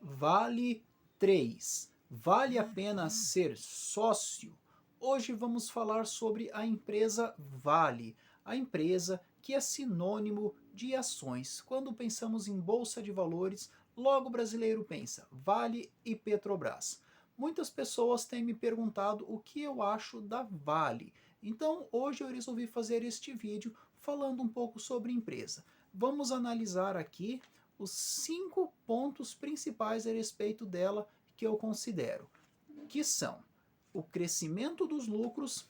Vale 3. Vale a pena ser sócio? Hoje vamos falar sobre a empresa Vale, a empresa que é sinônimo de ações. Quando pensamos em bolsa de valores, logo o brasileiro pensa Vale e Petrobras. Muitas pessoas têm me perguntado o que eu acho da Vale. Então hoje eu resolvi fazer este vídeo falando um pouco sobre a empresa. Vamos analisar aqui os 5 pontos principais a respeito dela que eu considero, que são o crescimento dos lucros,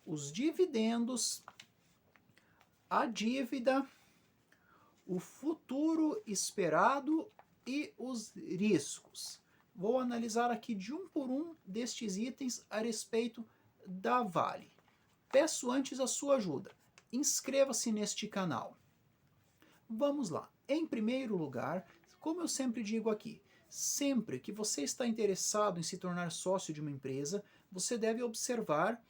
os dividendos, a dívida, o futuro esperado e os riscos. Vou analisar aqui de um por um destes itens a respeito da Vale. Peço antes a sua ajuda. Inscreva-se neste canal. Vamos lá. Em primeiro lugar, como eu sempre digo aqui, sempre que você está interessado em se tornar sócio de uma empresa, você deve observar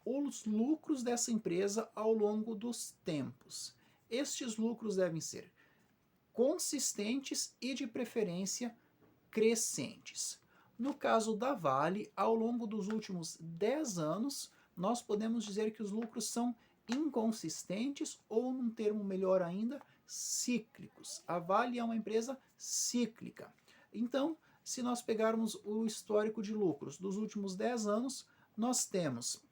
os lucros dessa empresa ao longo dos tempos. Estes lucros devem ser consistentes e, de preferência, crescentes. No caso da Vale, ao longo dos últimos 10 anos, nós podemos dizer que os lucros são inconsistentes ou, num termo melhor ainda, cíclicos. A Vale é uma empresa cíclica. Então, se nós pegarmos o histórico de lucros dos últimos 10 anos, nós temos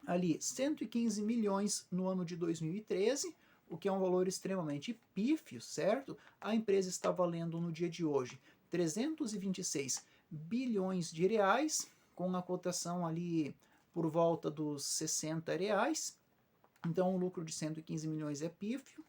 ali 115 milhões no ano de 2013, o que é um valor extremamente pífio, certo? A empresa está valendo no dia de hoje 326 bilhões de reais, com a cotação ali por volta dos 60 reais. Então, um lucro de 115 milhões é pífio.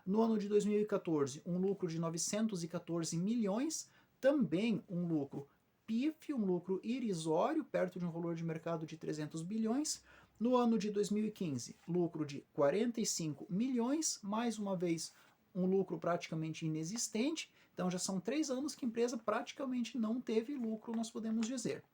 No ano de 2014, um lucro de 914 milhões, também um lucro pífio, um lucro irrisório, perto de um valor de mercado de 300 bilhões. No ano de 2015, lucro de 45 milhões, mais uma vez um lucro praticamente inexistente. Então já são 3 anos que a empresa praticamente não teve lucro, nós podemos dizer.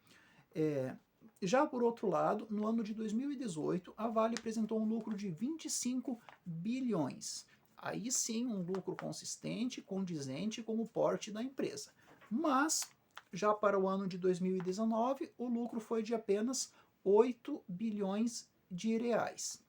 Já por outro lado, no ano de 2018, a Vale apresentou um lucro de 25 bilhões. Aí sim, um lucro consistente, condizente com o porte da empresa. Mas, já para o ano de 2019, o lucro foi de apenas 8 bilhões de reais.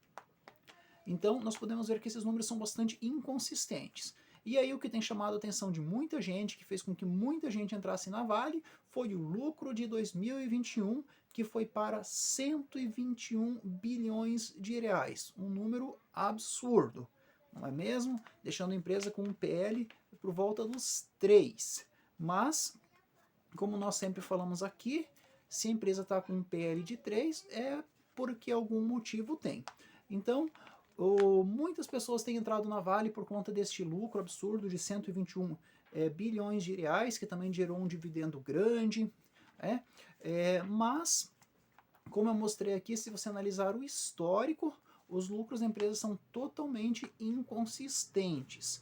Então, nós podemos ver que esses números são bastante inconsistentes. E aí o que tem chamado a atenção de muita gente, que fez com que muita gente entrasse na Vale, foi o lucro de 2021, que foi para 121 bilhões de reais. Um número absurdo, não é mesmo? Deixando a empresa com um PL por volta dos 3. Mas, como nós sempre falamos aqui, se a empresa está com um PL de 3, é porque algum motivo tem. Então, muitas pessoas têm entrado na Vale por conta deste lucro absurdo de 121 bilhões de reais, que também gerou um dividendo grande. Mas, como eu mostrei aqui, se você analisar o histórico, os lucros da empresa são totalmente inconsistentes.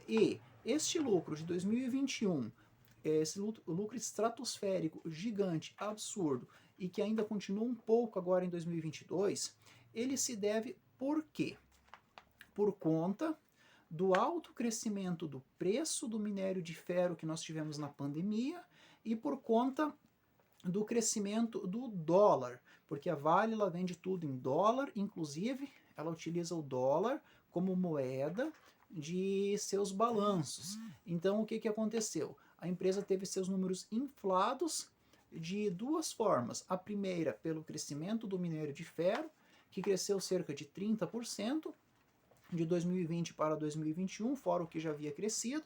E este lucro de 2021, esse lucro estratosférico, gigante, absurdo, e que ainda continua um pouco agora em 2022, ele se deve por quê? Por conta do alto crescimento do preço do minério de ferro que nós tivemos na pandemia e por conta do crescimento do dólar, porque a Vale ela vende tudo em dólar, inclusive ela utiliza o dólar como moeda de seus balanços. Então o que aconteceu? A empresa teve seus números inflados de duas formas. A primeira, pelo crescimento do minério de ferro, que cresceu cerca de 30% de 2020 para 2021, fora o que já havia crescido,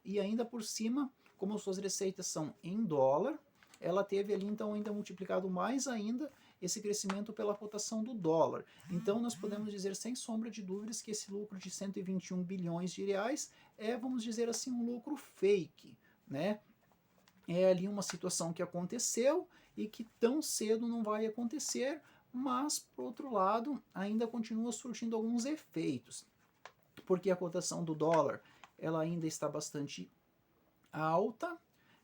e ainda por cima, como suas receitas são em dólar, ela teve ali então ainda multiplicado mais ainda esse crescimento pela cotação do dólar. Então nós podemos dizer sem sombra de dúvidas que esse lucro de 121 bilhões de reais é, vamos dizer assim, um lucro fake, né? É ali uma situação que aconteceu e que tão cedo não vai acontecer, mas, por outro lado, ainda continua surtindo alguns efeitos, porque a cotação do dólar ela ainda está bastante alta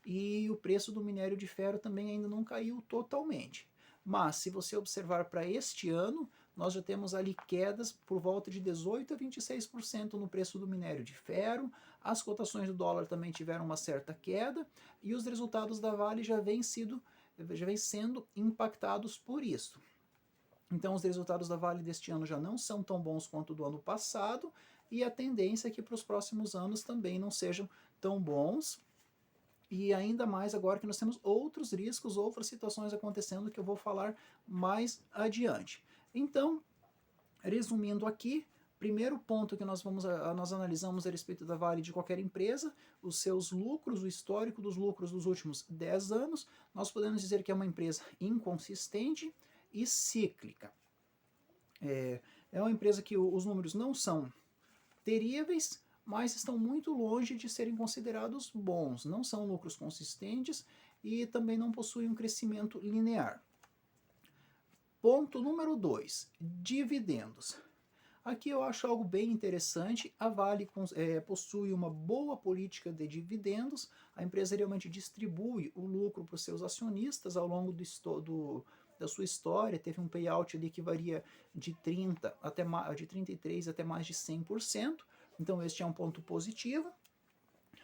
e o preço do minério de ferro também ainda não caiu totalmente. Mas, se você observar para este ano, nós já temos ali quedas por volta de 18 a 26% no preço do minério de ferro, as cotações do dólar também tiveram uma certa queda, e os resultados da Vale já vêm sendo impactados por isso. Então os resultados da Vale deste ano já não são tão bons quanto do ano passado, e a tendência é que para os próximos anos também não sejam tão bons, e ainda mais agora que nós temos outros riscos, outras situações acontecendo que eu vou falar mais adiante. Então, resumindo aqui, primeiro ponto que nós analisamos a respeito da Vale de qualquer empresa, os seus lucros, o histórico dos lucros dos últimos 10 anos, nós podemos dizer que é uma empresa inconsistente e cíclica. É uma empresa que os números não são terríveis, mas estão muito longe de serem considerados bons. Não são lucros consistentes e também não possuem um crescimento linear. Ponto número 2, dividendos. Aqui eu acho algo bem interessante. A Vale possui uma boa política de dividendos. A empresa realmente distribui o lucro para os seus acionistas ao longo da sua história. Teve um payout ali que varia de 33% até mais de 100%. Então este é um ponto positivo.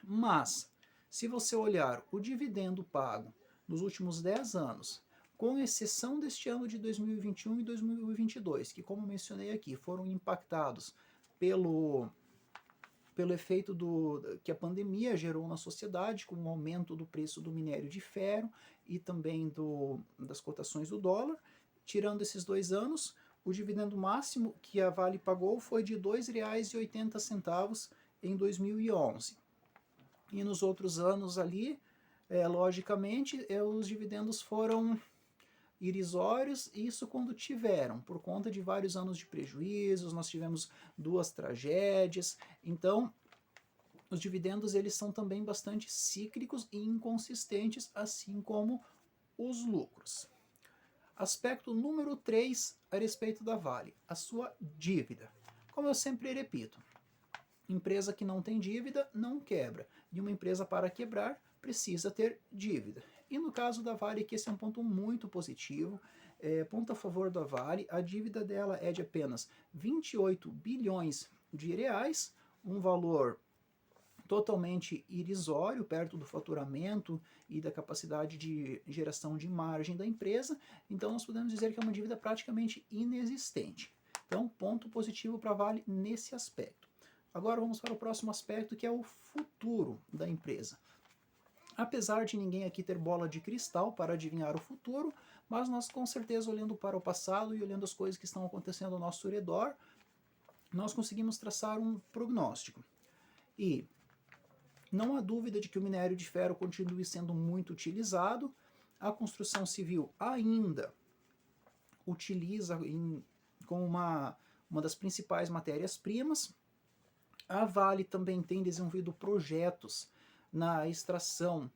Mas, se você olhar o dividendo pago nos últimos 10 anos, com exceção deste ano de 2021 e 2022, que, como mencionei aqui, foram impactados pelo efeito que a pandemia gerou na sociedade, com o aumento do preço do minério de ferro e também das cotações do dólar. Tirando esses 2 anos, o dividendo máximo que a Vale pagou foi de R$ 2,80 em 2011. E nos outros anos ali, logicamente, os dividendos foram irrisórios, isso quando tiveram, por conta de vários anos de prejuízos, nós tivemos 2 tragédias, então os dividendos eles são também bastante cíclicos e inconsistentes, assim como os lucros. Aspecto número 3 a respeito da Vale, a sua dívida. Como eu sempre repito, empresa que não tem dívida não quebra, e uma empresa para quebrar precisa ter dívida. E no caso da Vale, que esse é um ponto muito positivo, ponto a favor da Vale, a dívida dela é de apenas 28 bilhões de reais, um valor totalmente irrisório, perto do faturamento e da capacidade de geração de margem da empresa, então nós podemos dizer que é uma dívida praticamente inexistente. Então, ponto positivo para a Vale nesse aspecto. Agora vamos para o próximo aspecto, que é o futuro da empresa. Apesar de ninguém aqui ter bola de cristal para adivinhar o futuro, mas nós com certeza olhando para o passado e olhando as coisas que estão acontecendo ao nosso redor, nós conseguimos traçar um prognóstico. E não há dúvida de que o minério de ferro continue sendo muito utilizado, a construção civil ainda utiliza como uma das principais matérias-primas. A Vale também tem desenvolvido projetos na extração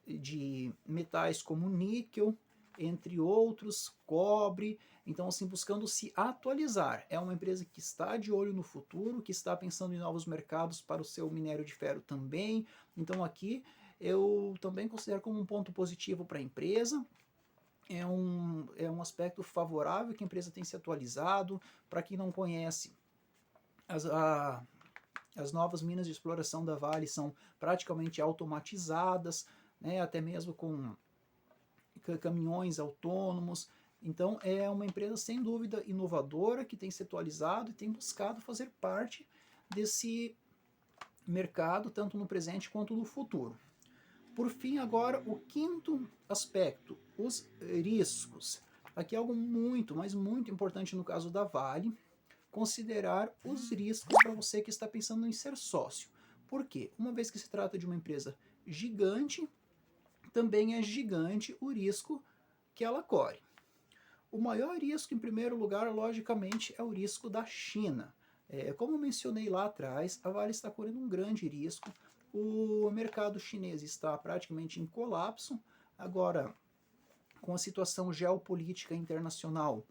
de metais como níquel, entre outros, cobre, então assim, buscando se atualizar. É uma empresa que está de olho no futuro, que está pensando em novos mercados para o seu minério de ferro também, então aqui eu também considero como um ponto positivo para a empresa. É um aspecto favorável que a empresa tem se atualizado. Para quem não conhece, as novas minas de exploração da Vale são praticamente automatizadas, né, até mesmo com caminhões autônomos. Então é uma empresa sem dúvida inovadora, que tem se atualizado e tem buscado fazer parte desse mercado, tanto no presente quanto no futuro. Por fim, agora, o quinto aspecto, os riscos. Aqui é algo muito, mas muito importante no caso da Vale, considerar os riscos para você que está pensando em ser sócio. Por quê? Uma vez que se trata de uma empresa gigante, também é gigante o risco que ela corre. O maior risco, em primeiro lugar, logicamente, é o risco da China. Como mencionei lá atrás, a Vale está correndo um grande risco. O mercado chinês está praticamente em colapso. Agora, com a situação geopolítica internacional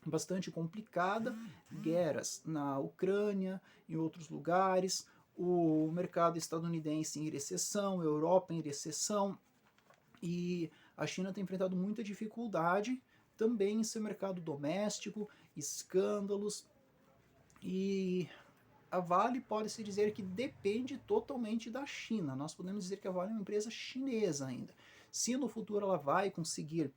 bastante complicada, guerras na Ucrânia, em outros lugares, o mercado estadunidense em recessão, Europa em recessão, e a China tem enfrentado muita dificuldade também em seu mercado doméstico, escândalos, e a Vale pode-se dizer que depende totalmente da China. Nós podemos dizer que a Vale é uma empresa chinesa ainda. Se no futuro ela vai conseguir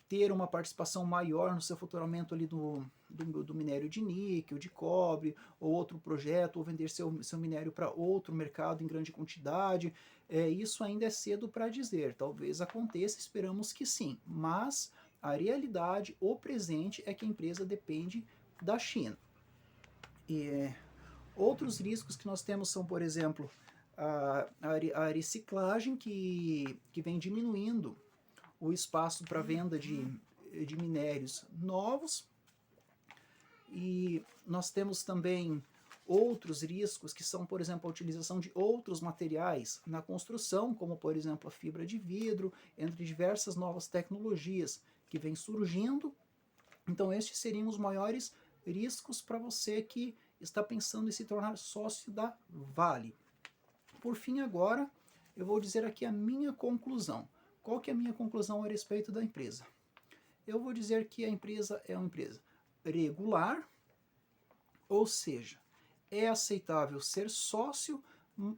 ter uma participação maior no seu faturamento ali do minério de níquel, de cobre, ou outro projeto, ou vender seu minério para outro mercado em grande quantidade, isso ainda é cedo para dizer. Talvez aconteça, esperamos que sim, mas a realidade, o presente, é que a empresa depende da China. E outros riscos que nós temos são, por exemplo, a reciclagem que vem diminuindo o espaço para venda de minérios novos, e nós temos também outros riscos que são, por exemplo, a utilização de outros materiais na construção, como por exemplo a fibra de vidro, entre diversas novas tecnologias que vêm surgindo. Então estes seriam os maiores riscos para você que está pensando em se tornar sócio da Vale. Por fim, agora eu vou dizer aqui a minha conclusão. Qual que é a minha conclusão a respeito da empresa? Eu vou dizer que a empresa é uma empresa regular, ou seja, é aceitável ser sócio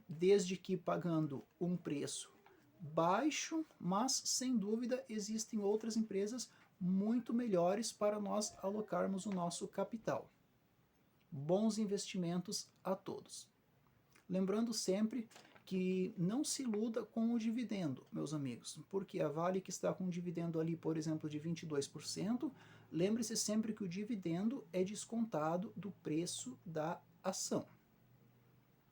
desde que pagando um preço baixo, mas sem dúvida existem outras empresas muito melhores para nós alocarmos o nosso capital. Bons investimentos a todos. Lembrando sempre que não se iluda com o dividendo, meus amigos, porque a Vale que está com um dividendo ali, por exemplo, de 22%, lembre-se sempre que o dividendo é descontado do preço da ação.